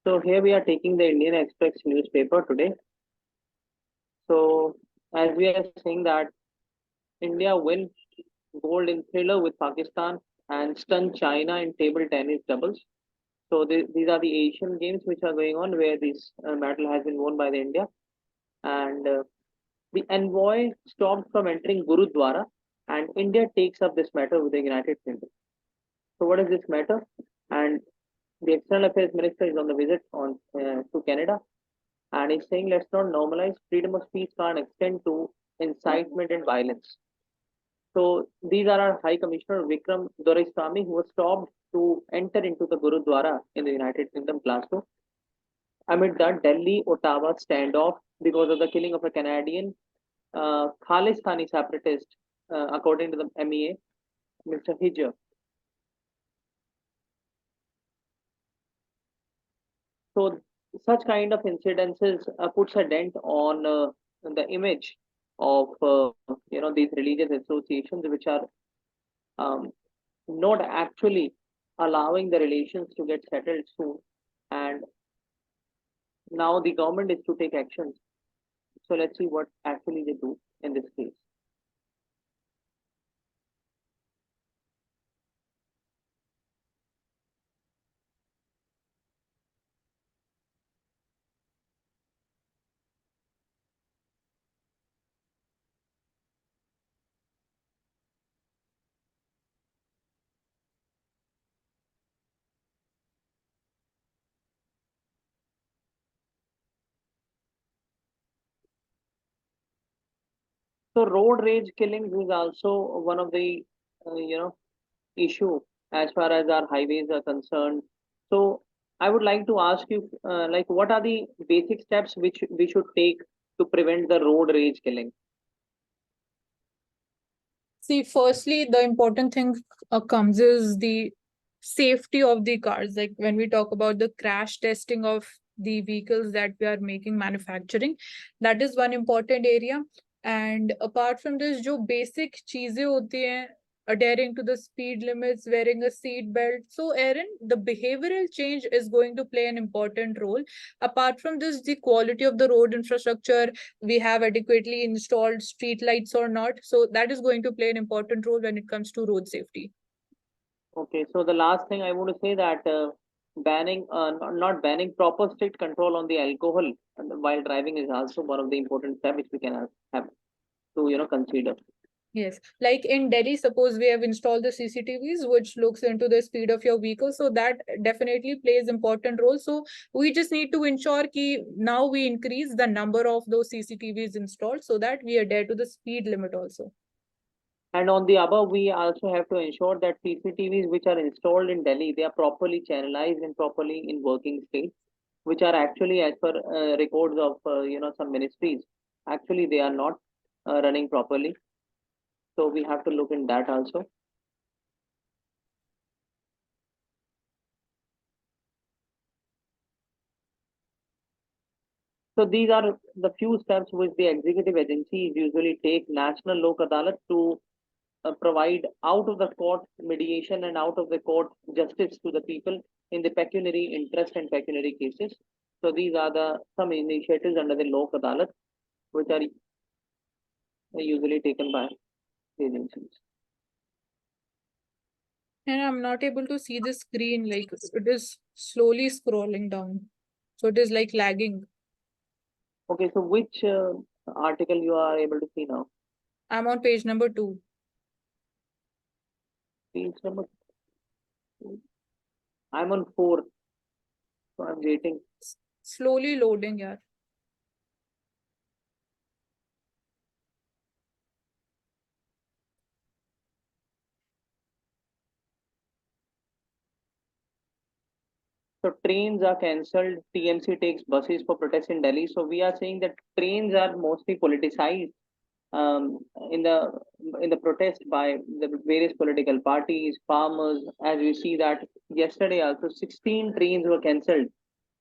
So here we are taking the Indian Express newspaper today. So as we are saying that India win gold in thriller with Pakistan and stun China in table tennis doubles. So these are the Asian games which are going on where this medal has been won by the India. And the envoy stopped from entering Gurudwara, and India takes up this matter with the United Kingdom. So what is this matter? And the External Affairs Minister is on the visit on to Canada, and he's saying let's not normalize freedom of speech can't extend to incitement and violence. So these are our High Commissioner Vikram Doraiswamy, who was stopped to enter into the Gurudwara in the United Kingdam, Glasgow. Amid the Delhi-Ottawa standoff because of the killing of a Canadian Khalistani separatist, according to the MEA, Mr. Hijr. So such kind of incidences puts a dent on the image of these religious associations, which are um, not actually allowing the relations to get settled soon. And now the government is to take actions. So let's see what actually they do in this case. So road rage killings is also one of the issue as far as our highways are concerned. So I would like to ask you, like, what are the basic steps which we should take to prevent the road rage killing? See, firstly, the important thing comes is the safety of the cars. Like when we talk about the crash testing of the vehicles that we are making manufacturing, that is one important area. And apart from this, जो basic चीजें होती हैं, adhering to the speed limits, wearing a seat belt. So, Aaron, the behavioral change is going to play an important role. Apart from this, the quality of the road infrastructure, we have adequately installed street lights or not. So that is going to play an important role when it comes to road safety. Okay, so the last thing I want to say that banning, not banning, proper strict control on the alcohol while driving is also one of the important steps which we can have to consider. Yes, like in Delhi, suppose we have installed the CCTVs, which looks into the speed of your vehicle. So that definitely plays important role. So we just need to ensure that now we increase the number of those CCTVs installed so that we adhere to the speed limit also. And on the above, we also have to ensure that CCTVs which are installed in Delhi, they are properly channelized and properly in working state, which are actually as per records of some ministries. Actually, they are not running properly. So we have to look in that also. So these are the few steps which the executive agencies usually take. National Lok Adalat to provide out of the court mediation and out of the court justice to the people in the pecuniary interest and pecuniary cases. So these are the some initiatives under the Lok Adalat which are usually taken by the agencies. And I'm not able to see the screen, like it is slowly scrolling down. So it is like lagging. Okay, so which article you are able to see now? I'm on page number 2. Page number 2. I'm on 4. So I'm waiting. Slowly loading, yeah. So trains are cancelled. TMC takes buses for protests in Delhi. So we are saying that trains are mostly politicized um, in the in the protest by the various political parties, farmers. As we see that yesterday also 16 trains were cancelled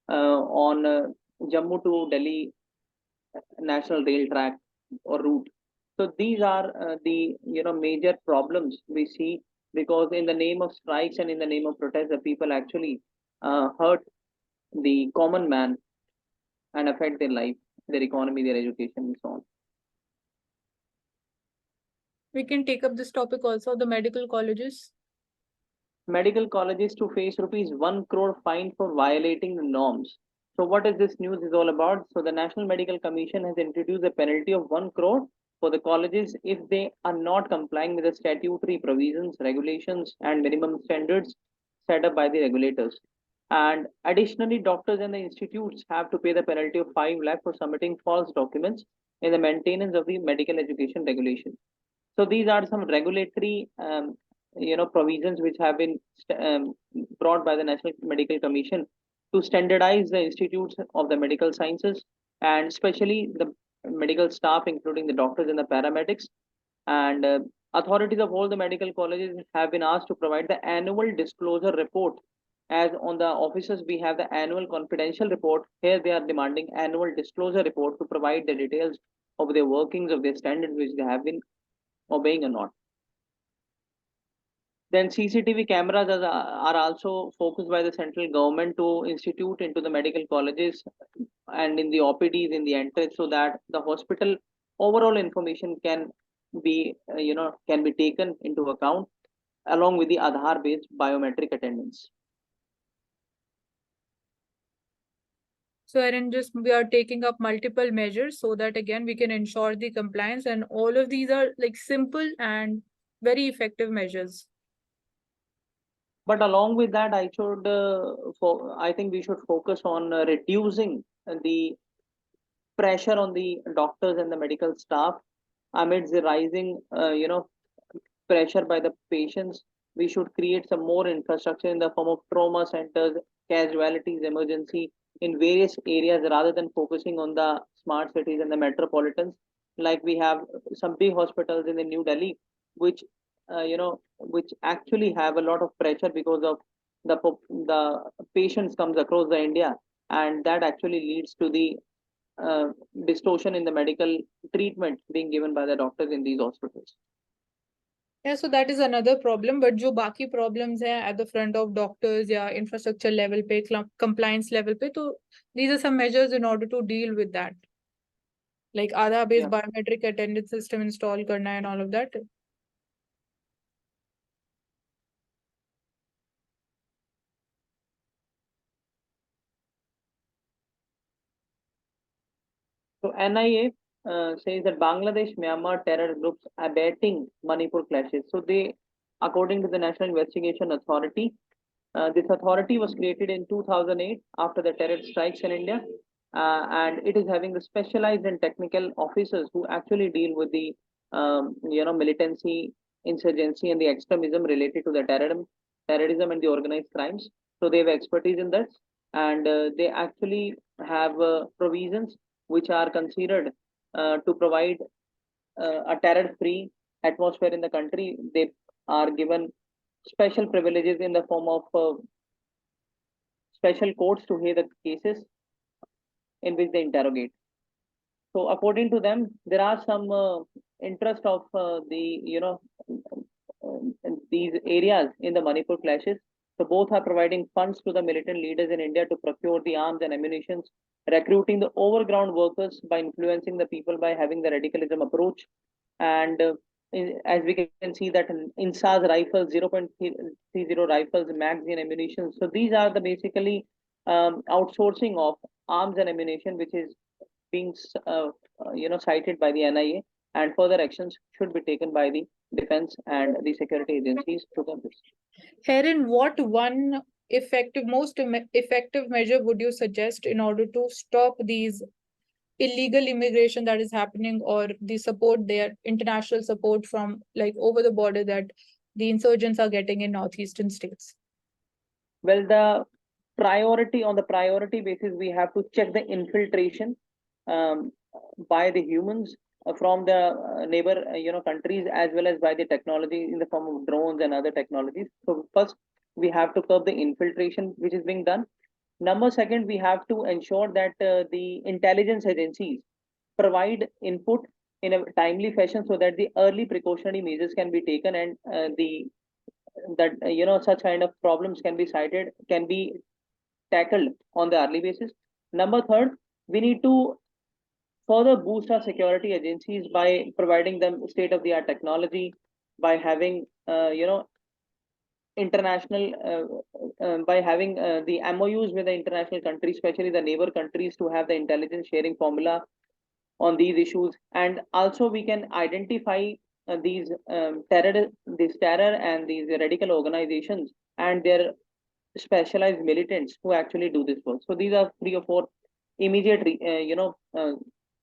on Jammu to Delhi national rail track or route. So these are the major problems we see because in the name of strikes and in the name of protest, the people actually hurt the common man and affect their life, their economy, their education, and so on. We can take up this topic also, the medical colleges. Medical colleges to face rupees 1 crore fine for violating the norms. So, what is this news is all about? So, the National Medical Commission has introduced a penalty of 1 crore for the colleges if they are not complying with the statutory provisions, regulations, and minimum standards set up by the regulators. And additionally, doctors and the institutes have to pay the penalty of 5 lakh for submitting false documents in the maintenance of the medical education regulation. So these are some regulatory, provisions which have been brought by the National Medical Commission to standardize the institutes of the medical sciences and especially the medical staff, including the doctors and the paramedics. And authorities of all the medical colleges have been asked to provide the annual disclosure report. As on the officers, we have the annual confidential report. Here they are demanding annual disclosure report to provide the details of their workings of their standards which they have been obeying or not. Then CCTV cameras are also focused by the central government to institute into the medical colleges and in the OPDs in the entrance so that the hospital overall information can be can be taken into account along with the Aadhaar based biometric attendance. So, Erin, just we are taking up multiple measures so that again we can ensure the compliance, and all of these are like simple and very effective measures. But along with that, I think we should focus on reducing the pressure on the doctors and the medical staff amidst the rising, pressure by the patients. We should create some more infrastructure in the form of trauma centers, casualties, emergency in various areas rather than focusing on the smart cities and the metropolitans. Like we have some big hospitals in the New Delhi, which actually have a lot of pressure because of the patients comes across the India, and that actually leads to the uh, distortion in the medical treatment being given by the doctors in these hospitals. Yeah, so that is another problem. But जो बाकी problems हैं at the front of doctors या infrastructure level पे, compliance level पे, तो these are some measures in order to deal with that. Like Aadhaar based biometric attendance system install करना and all of that. So NIA says that Bangladesh Myanmar terror groups abetting Manipur clashes. So they, according to the National Investigation Authority, this authority was created in 2008 after the terror strikes in India, and it is having the specialized and technical officers who actually deal with the militancy, insurgency, and the extremism related to the terrorism and the organized crimes. So they have expertise in that, and they actually have provisions which are considered to provide a terror-free atmosphere in the country. They are given special privileges in the form of special courts to hear the cases in which they interrogate. So according to them, there are some interest of these areas in the Manipur clashes. So both are providing funds to the militant leaders in India to procure the arms and ammunition, recruiting the overground workers by influencing the people by having the radicalism approach, and as we can see that in SAS rifles, 0.30 rifles, magazine ammunition. So these are the basically outsourcing of arms and ammunition, which is being cited by the NIA, and further actions should be taken by the defense and the security agencies to curb this. Herein, what one most effective measure would you suggest in order to stop these illegal immigration that is happening, or the support there, international support from like over the border that the insurgents are getting in northeastern states? Well, on the priority basis, we have to check the infiltration um, by the humans from the neighbor countries, as well as by the technology in the form of drones and other technologies. So first we have to curb the infiltration which is being done. Number second, we have to ensure that the intelligence agencies provide input in a timely fashion so that the early precautionary measures can be taken, and the that such kind of problems can be cited, can be tackled on the early basis. Number third, we need to further boost our security agencies by providing them state of the art technology, by having international by having the MOUs with the international countries, especially the neighbor countries, to have the intelligence sharing formula on these issues. And also we can identify these terror and these radical organizations and their specialized militants who actually do this work. So these are three or four immediate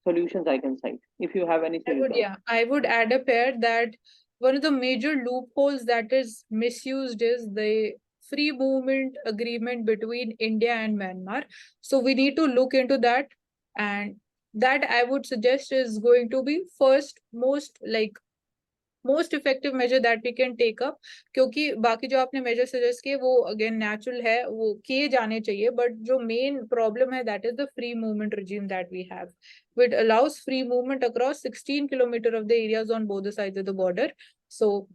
solutions I can cite. If you have anything to add. I would add up here that one of the major loopholes that is misused is the free movement agreement between India and Myanmar. So we need to look into that, and that I would suggest is going to be first most effective measure that we can take up, क्योंकि बाकी जो आपने measure suggest किए वो again natural है, वो किए जाने चाहिए, but जो main problem है that is the free movement regime that we have, which allows free movement across 16 kilometers of the areas on both the sides of the border. So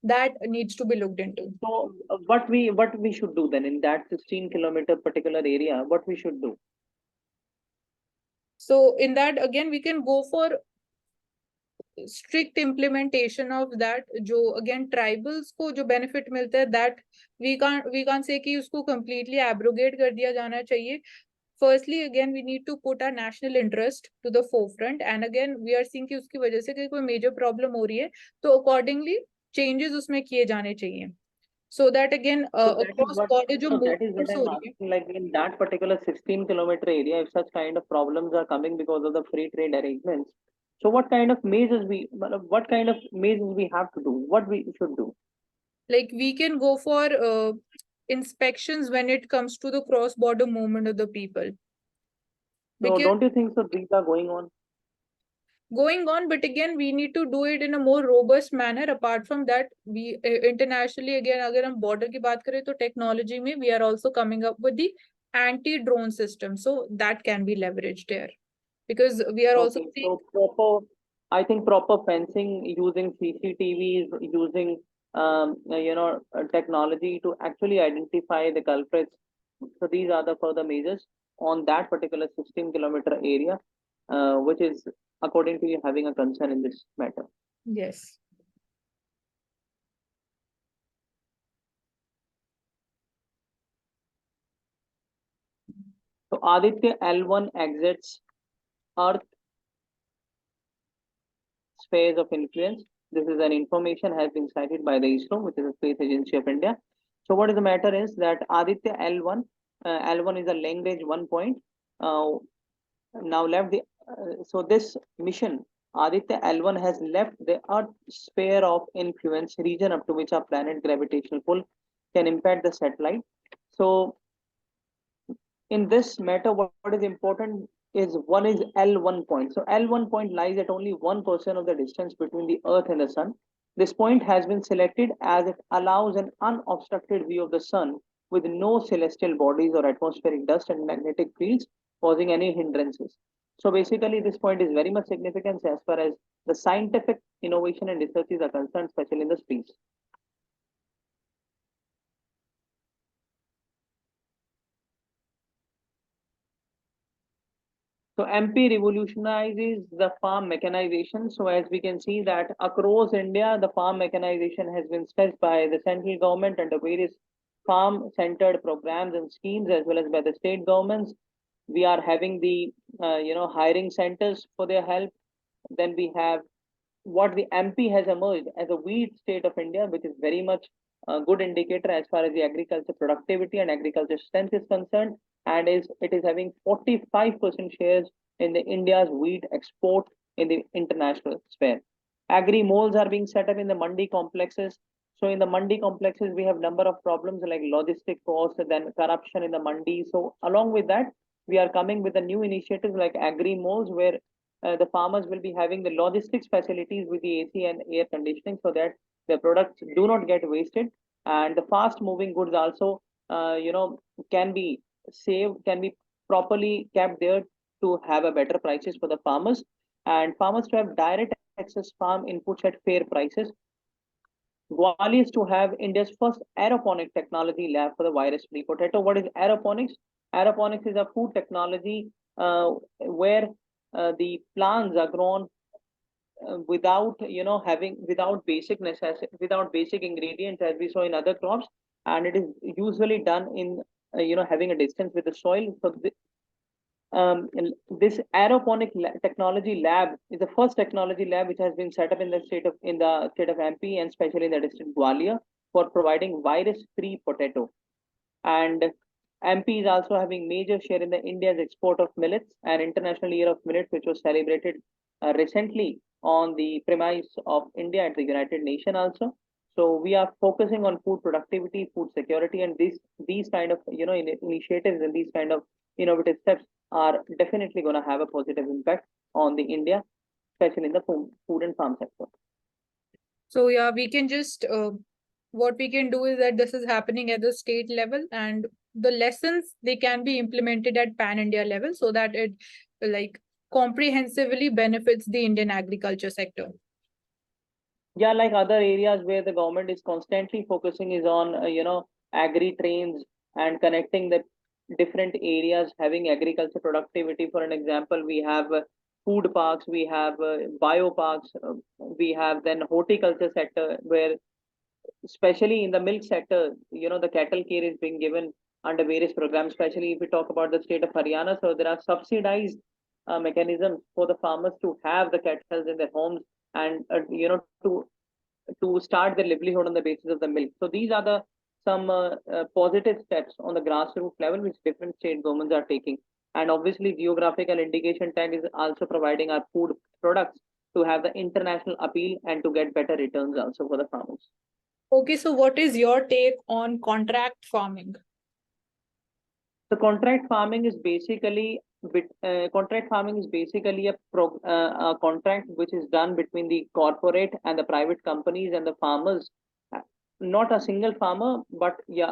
that needs to be looked into. So what we should do then in that 16-kilometer particular area? What we should do? So in that again we can go for strict implementation of that. जो again tribals को जो benefit मिलता है, that we can't say कि उसको completely abrogate कर दिया जाना चाहिए. Firstly, again, we need to put our national interest to the forefront, and again, we are seeing कि उसकी वजह से कोई major problem हो रही है, तो accordingly changes उसमें किए जाने चाहिए. So that again, across border जो movements हो रही है, like in that particular 16-kilometer area, if such kind of problems are coming because of the free trade arrangements, so what kind of measures we have to do? What we should do? like we can go for inspections when it comes to the cross border movement of the people. So don't you think so these are going on? But again we need to do it in a more robust manner. Apart from that, we internationally again अगर हम border की बात करें तो technology में we are also coming up with the anti-drone system, so that can be leveraged there, because we are also seeing proper fencing using CCTVs, using technology to actually identify the culprits. So these are the further measures on that particular 16-kilometer area, which is according to you having a concern in this matter. Yes. So Aditya L1 exits Earth spheres of influence. This is an information has been cited by the ISRO, which is a space agency of India. So what is the matter is that Aditya L1, L1 is a Lagrange 1 point. Now left the so this mission Aditya L1 has left the Earth sphere of influence region up to which our planet gravitational pull can impact the satellite. So in this matter, what is important is one is L1 point. So L1 point lies at only 1% of the distance between the Earth and the Sun. This point has been selected as it allows an unobstructed view of the Sun with no celestial bodies or atmospheric dust and magnetic fields causing any hindrances. So basically, this point is very much significant as far as the scientific innovation and researches are concerned, especially in the space. So MP revolutionizes the farm mechanization. So as we can see that across India, the farm mechanization has been stressed by the central government under various farm-centered programs and schemes, as well as by the state governments. We are having the hiring centers for their help. Then we have what the MP has emerged as a wheat state of India, which is very much a good indicator as far as the agriculture productivity and agriculture strength is concerned, and it is having 45% shares in the India's wheat export in the international sphere. Agri malls are being set up in the mandi complexes. So in the mandi complexes, we have number of problems like logistic costs, then corruption in the mandi. So along with that, we are coming with a new initiatives like agri malls, where the farmers will be having the logistics facilities with the AC and air conditioning so that the products do not get wasted, and the fast moving goods also can be saved, can be properly kept there to have a better prices for the farmers, and farmers to have direct access farm inputs at fair prices. Gwalior is to have India's first aeroponic technology lab for the virus-free potato. What is aeroponics? Aeroponics is a food technology where the plants are grown without having without basic necessity, without basic ingredients as we saw in other crops, and it is usually done in having a distance with the soil. So this technology lab is the first technology lab which has been set up in the state of MP, and especially in the district Gwalior, for providing virus-free potato. And MP is also having major share in the India's export of millets and International Year of Millets, which was celebrated recently on the premise of India at the United Nations also. So we are focusing on food productivity, food security, and these kind of initiatives and these kind of innovative steps are definitely going to have a positive impact on the India, especially in the food and farm sector. So yeah, we can just what we can do is that this is happening at the state level, and the lessons they can be implemented at pan India level so that it like comprehensively benefits the Indian agriculture sector. Yeah, like other areas where the government is constantly focusing is on agri trains and connecting the different areas having agriculture productivity. For an example, we have food parks, we have bio parks, we have then horticulture sector, where especially in the milk sector, the cattle care is being given under various programs, especially if we talk about the state of Haryana. So there are subsidized mechanisms for the farmers to have the cattle in their homes, and to start their livelihood on the basis of the milk. So these are the some positive steps on the grassroots level which different state governments are taking. And obviously, geographical indication tag is also providing our food products to have the international appeal and to get better returns also for the farmers. Okay, so what is your take on contract farming? So contract farming is basically a contract which is done between the corporate and the private companies and the farmers. Not a single farmer, but yeah,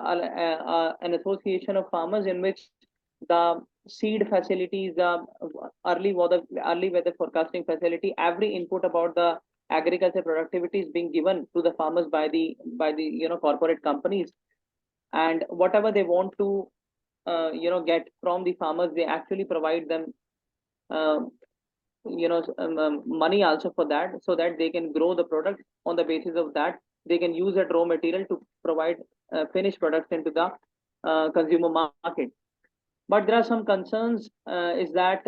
an association of farmers in which the seed facilities, the early weather forecasting facility, every input about the agriculture productivity is being given to the farmers by the corporate companies, and whatever they want to get from the farmers, they actually provide them uh, money also for that, so that they can grow the product. On the basis of that, they can use that raw material to provide finished products into the consumer market. But there are some concerns, is that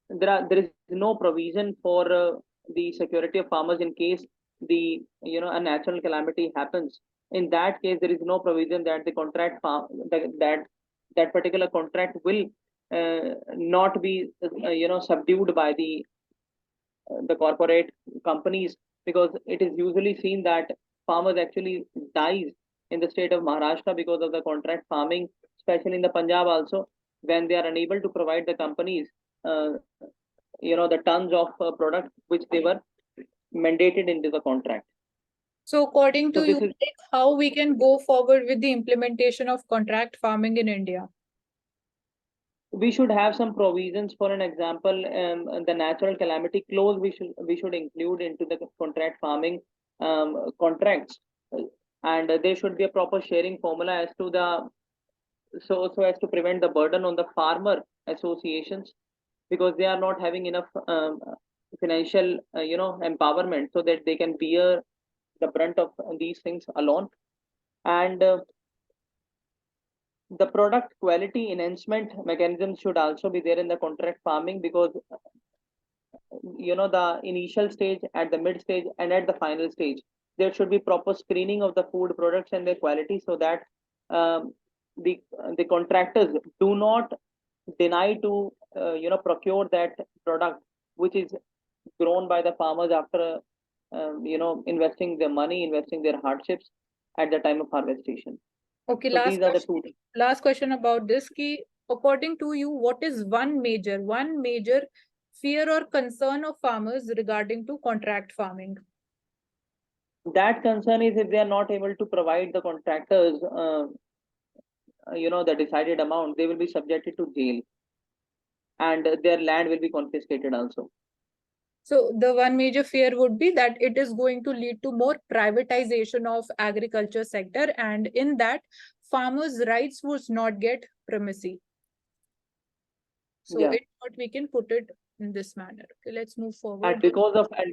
there is no provision for the security of farmers in case the a natural calamity happens. In that case, there is no provision that the contract farm that particular contract will not be subdued by the corporate companies, because it is usually seen that farmers actually dies in the state of Maharashtra because of the contract farming, especially in the Punjab also, when they are unable to provide the companies uh, the tons of product which they were mandated into the contract. So according So to this you, is, like, how we can go forward with the implementation of contract farming in India? we should have some provisions. For an example, the natural calamity clause we should include into the contract farming contracts. And there should be a proper sharing formula as to the so as to prevent the burden on the farmer associations, because they are not having enough financial empowerment so that they can bear the brunt of these things alone. And the product quality enhancement mechanism should also be there in the contract farming, because the initial stage, at the mid stage, and at the final stage, there should be proper screening of the food products and their quality, so that um, the the contractors do not deny to procure that product which is grown by the farmers after investing their money, investing their hardships at the time of harvestation. Okay, So these are the two. last question about this. Ki, according to you, what is one major fear or concern of farmers regarding to contract farming? That concern is if they are not able to provide the contractors the decided amount, they will be subjected to jail, and their land will be confiscated also. So the one major fear would be that it is going to lead to more privatization of agriculture sector, and in that farmers' rights would not get primacy. So Yeah. in short, we can put it in this manner. Okay, let's move And forward.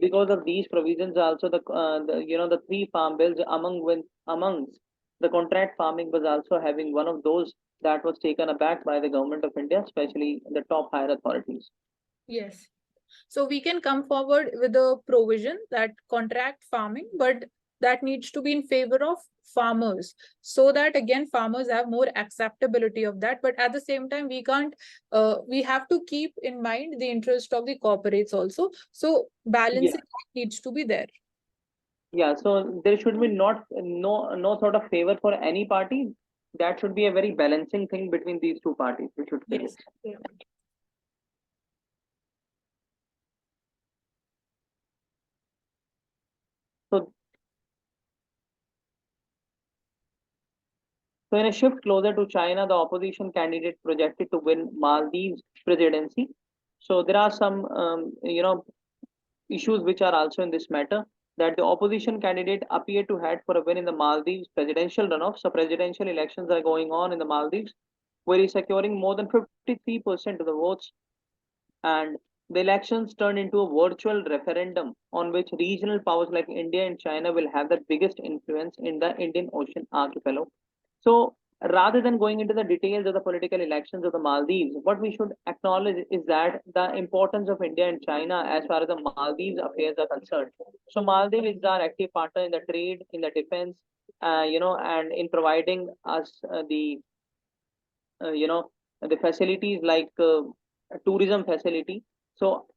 because of these provisions, also the three farm bills amongst the contract farming was also having one of those that was taken aback by the government of India, especially the top higher authorities. Yes. So we can come forward with a provision that contract farming, but that needs to be in favor of farmers, so that again farmers have more acceptability of that. But at the same time, we can't. We have to keep in mind the interest of the corporates also. So Yeah, balancing needs to be there. yeah. So there should be no sort of favor for any party. That should be a very balancing thing between these two parties. We should Yes. create. Yeah. So So, in a shift closer to China, the opposition candidate projected to win Maldives presidency. So, there are some, issues which are also in this matter. That the opposition candidate appeared to head for a win in the Maldives presidential runoff. So, presidential elections are going on in the Maldives, where he's securing more than 53% of the votes. And the elections turned into a virtual referendum on which regional powers like India and China will have the biggest influence in the Indian Ocean archipelago. So rather than going into the details of the political elections of the Maldives, what we should acknowledge is that the importance of India and China as far as the Maldives affairs are concerned. So Maldives is our active partner in the trade, in the defense, and in providing us the facilities like tourism facility. So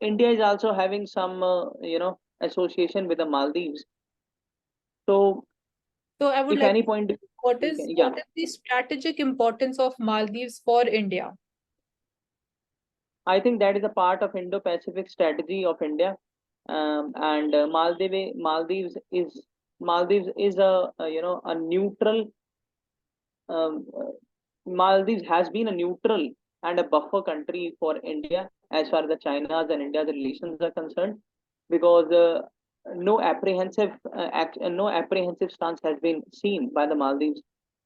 India is also having some, association with the Maldives. So So I would if like any to point, what you is can, yeah. what is the strategic importance of Maldives for India? I think that is a part of Indo-Pacific strategy of India, and Maldives is a neutral. Maldives has been a neutral and a buffer country for India as far as the China's and India's relations are concerned, because no apprehensive stance has been seen by the Maldives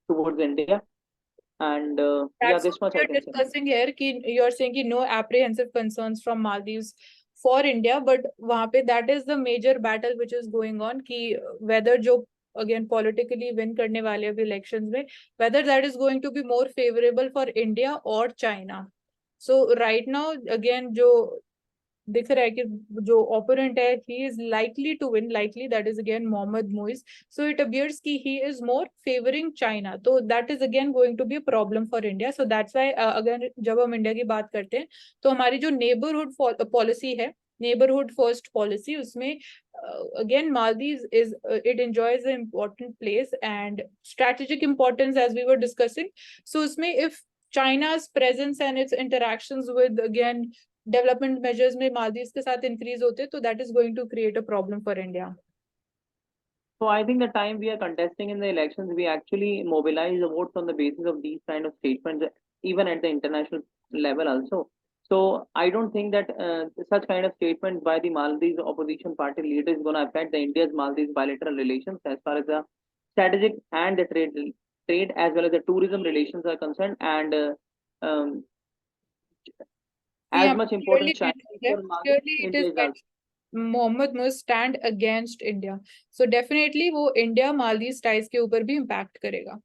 towards India, and yeah, That's what this much we I are can say. discussing here. कि you're saying कि no apprehensive concerns from Maldives for India, but वहाँ पे that is the major battle which is going on कि whether जो again politically win करने वाले अभी elections में whether that is going to be more favorable for India or China. So right now again जो दिख रहा है कि जो opponent है he is likely to win, likely that is again Mohammad Muiz. So it appears कि he is more favoring China, so that is again going to be a problem for India. So that's why अगर जब हम India की बात करते हैं तो हमारी जो neighborhood policy है, neighborhood first policy, उसमें again Maldives is it enjoys an important place and strategic importance as we were discussing. So उसमें if China's presence and its interactions with again development measures में मालदीव के साथ increase होते तो that is going to create a problem for India. So I think the time we are contesting in the elections, we actually mobilize the votes on the basis of these kind of statements, even at the international level also. So I don't think that such kind of statement by the Maldives opposition party leader is going to affect the India's Maldives bilateral relations as far as the strategic and the trade as well as the tourism relations are concerned. And um, as यहाँ much clearly important China is mentioned है, for Maldives, clearly it India is is also. Mohamed Muizzu stand against India. So definitely वो India Maldives ties के ऊपर भी impact करेगा.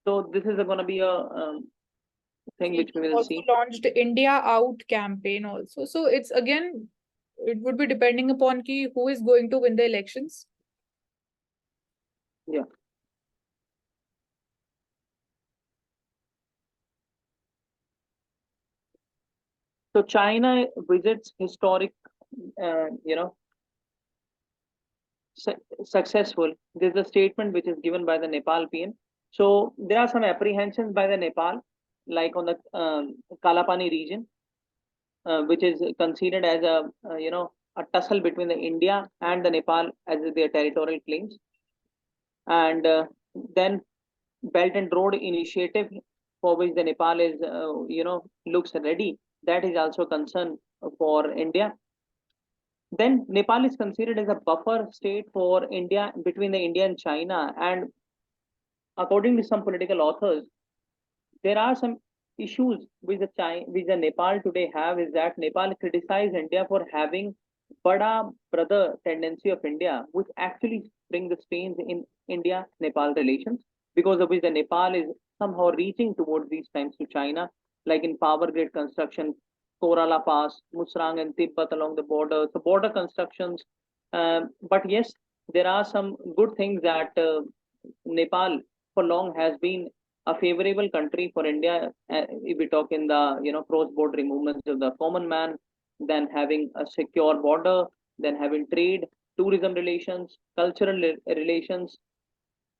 So this is going to be a thing He which we will also see. launched India Out campaign also. So it's again it would be depending upon ki who is going to win the elections. Yeah. So China visits historic, uh, you know, successful. This is a statement which is given by the Nepal PM. So there are some apprehensions by the Nepal, like on the Kalapani region, which is considered as a tussle between the India and the Nepal as their territorial claims, and then Belt and Road Initiative, for which the Nepal is looks ready. That is also a concern for India. Then Nepal is considered as a buffer state for India between the India and China. And according to some political authors, there are some issues which the Nepal today have is that Nepal criticized India for having Bada brother tendency of India, which actually bring the strains in India-Nepal relations, because of which the Nepal is somehow reaching towards these times to China, like in power grid construction, Korala Pass, Musrang and Tibet along the border, so border constructions. But yes, there are some good things that Nepal for long has been a favorable country for India. If we talk in the cross-border movements of the common man, then having a secure border, then having trade, tourism relations, cultural relations.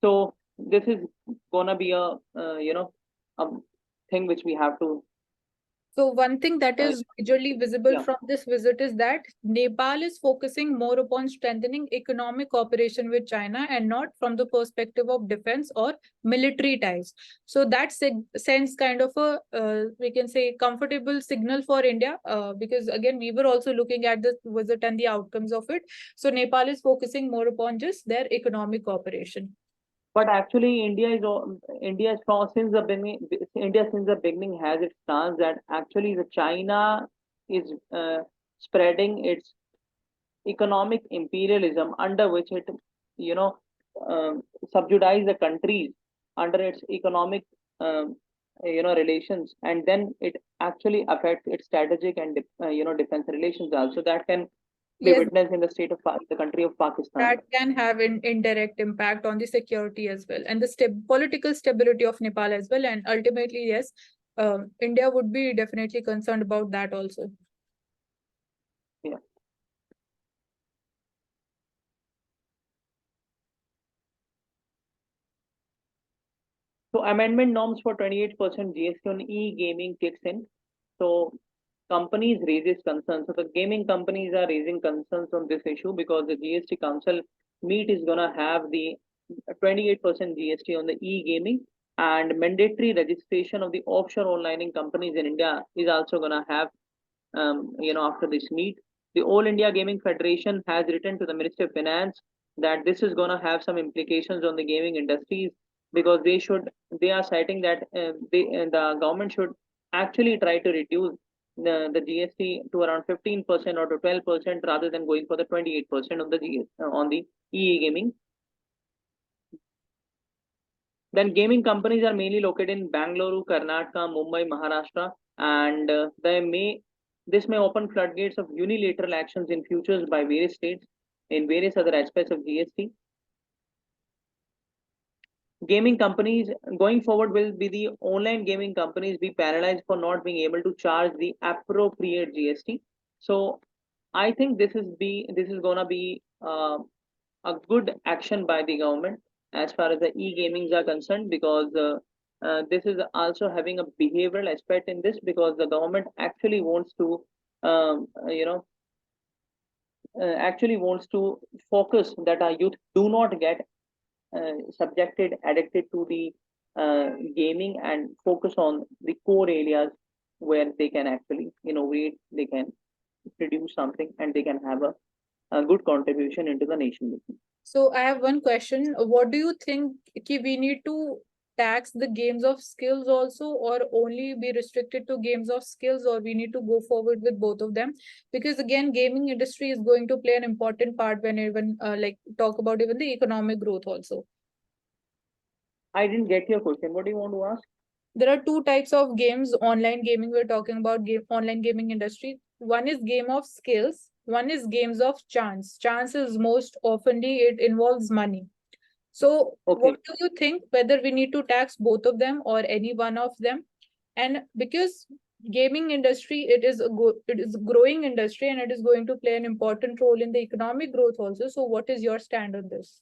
So this is gonna be a a thing which we have to So one thing that uh, is majorly visible yeah. from this visit is that Nepal is focusing more upon strengthening economic cooperation with China and not from the perspective of defense or military ties. So that sends kind of a, we can say, comfortable signal for India, because again, we were also looking at the visit and the outcomes of it. So Nepal is focusing more upon just their economic cooperation. But actually, India since the beginning. India since the beginning has its stance that actually the China is spreading its economic imperialism under which it you know subjudize the countries under its economic um, relations, and then it actually affects its strategic and defense relations also, that can be Yes, witnessed in the the country of Pakistan. that can have an indirect impact on the security as well and the political stability of Nepal as well. And ultimately, yes, India would be definitely concerned about that also. Yeah. So amendment norms for 28% GST on e-gaming kicks in. So companies raises concerns. So the gaming companies are raising concerns on this issue because the GST Council meet is gonna have the 28% GST on the e-gaming, and mandatory registration of the offshore onlining companies in India is also gonna have after this meet. The All India Gaming Federation has written to the Ministry of Finance that this is going to have some implications on the gaming industries, because they are citing that the government should actually try to reduce the GST to around 15% or to 12% rather than going for the 28% of the GST on the e-gaming. Then gaming companies are mainly located in Bangalore, Karnataka, Mumbai, Maharashtra, and this may open floodgates of unilateral actions in futures by various states in various other aspects of GST. Gaming companies going forward will be the online gaming companies be penalized for not being able to charge the appropriate GST. So I think this is gonna be a good action by the government as far as the e-gamings are concerned, because this is also having a behavioral aspect in this, because the government actually wants to um, uh, you know actually wants to focus that our youth do not get subjected addicted to the gaming, and focus on the core areas where they can actually innovate, they can produce something, and they can have a good contribution into the nation building. So I have one question. What do you think we need to tax the games of skills also, or only be restricted to games of skills, or we need to go forward with both of them? Because again, gaming industry is going to play an important part when even like talk about even the economic growth also. I didn't get your question. What do you want to ask? There are two types of games, online gaming. We're talking about online gaming industry. One is game of skills, one is games of chance. Chance is most oftenly, it involves money. So Okay. what do you think, whether we need to tax both of them or any one of them? And because gaming industry, it is a growing industry and it is going to play an important role in the economic growth also. So what is your stand on this?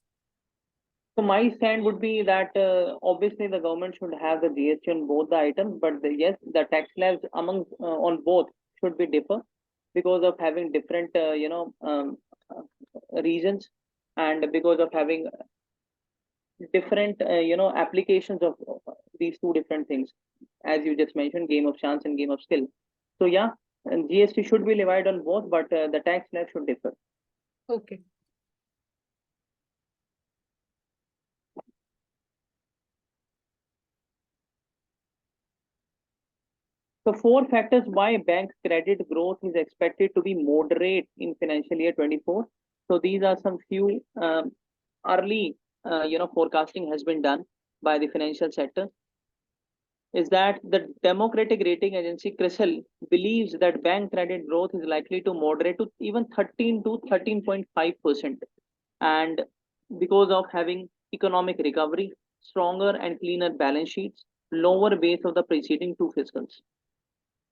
So my stand would be that obviously the government should have the GST on both the items, but yes, the tax slabs among on both should be differ, because of having different reasons, and because of having different applications of these two different things, as you just mentioned, game of chance and game of skill. So yeah, And GST should be levied on both, but the tax slab should differ. Okay. So 4 factors why bank credit growth is expected to be moderate in financial year 24. So these are some few early, forecasting has been done by the financial sector. Is that the democratic rating agency CRISIL believes that bank credit growth is likely to moderate to even 13 to 13.5%, and because of having economic recovery, stronger and cleaner balance sheets, lower base of the preceding two fiscals.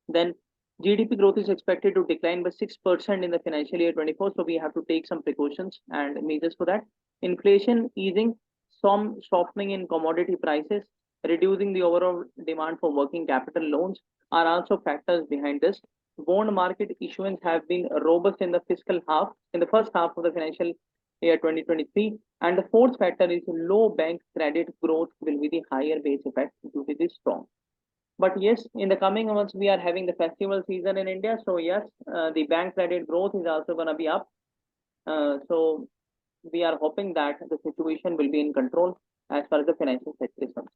Then GDP growth is expected to decline by 6% in the financial year 24. So we have to take some precautions and measures for that. Inflation easing, some softening in commodity prices, reducing the overall demand for working capital loans are also factors behind this. Bond market issuance have been robust in the first half of the financial year 2023. And the fourth factor is low bank credit growth will be the higher base effect due to this strong. But yes, in the coming months, we are having the festival season in India. So yes, the bank credit growth is also going to be up. So we are hoping that the situation will be in control as far as the financial sector is concerned.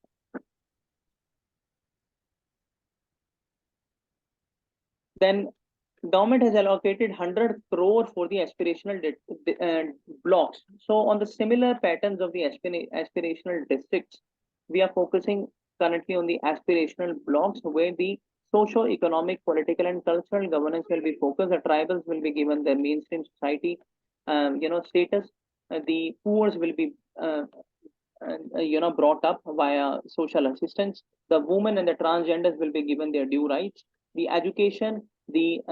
Then government has allocated 100 crore for the aspirational blocks. So on the similar patterns of the aspirational districts, we are focusing currently on the aspirational blocks where the socio-economic, political and cultural governance will be focused. The tribals will be given their mainstream society, status. The poor will be, brought up via social assistance. The women and the transgenders will be given their due rights. The education, the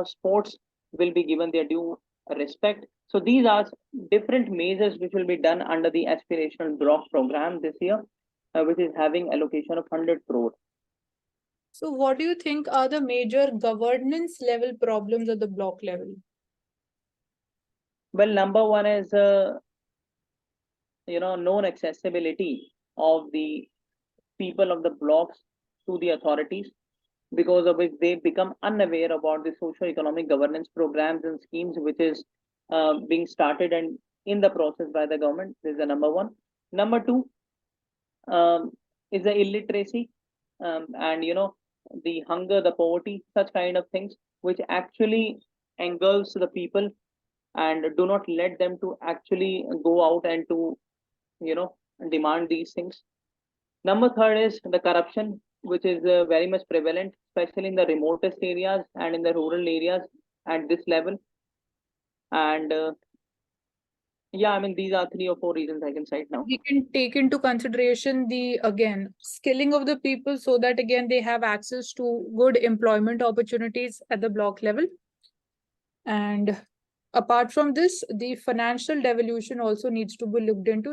sports will be given their due respect. So these are different measures which will be done under the aspirational block program this year, which is having allocation of 100 crore. So what do you think are the major governance level problems at the block level? Well, number one is known accessibility of the people of the blocks to the authorities, because of which they become unaware about the socio-economic governance programs and schemes which is being started and in the process by the government. This is the number one. Number two is the illiteracy, and the hunger, the poverty, such kind of things which actually engulfs the people and do not let them to actually go out and to demand these things. Number third is the corruption, which is very much prevalent, especially in the remotest areas and in the rural areas at this level. And yeah, I mean, these are 3 or 4 reasons I can cite now. We can take into consideration the, again, skilling of the people so that, again, they have access to good employment opportunities at the block level. And apart from this, the financial devolution also needs to be looked into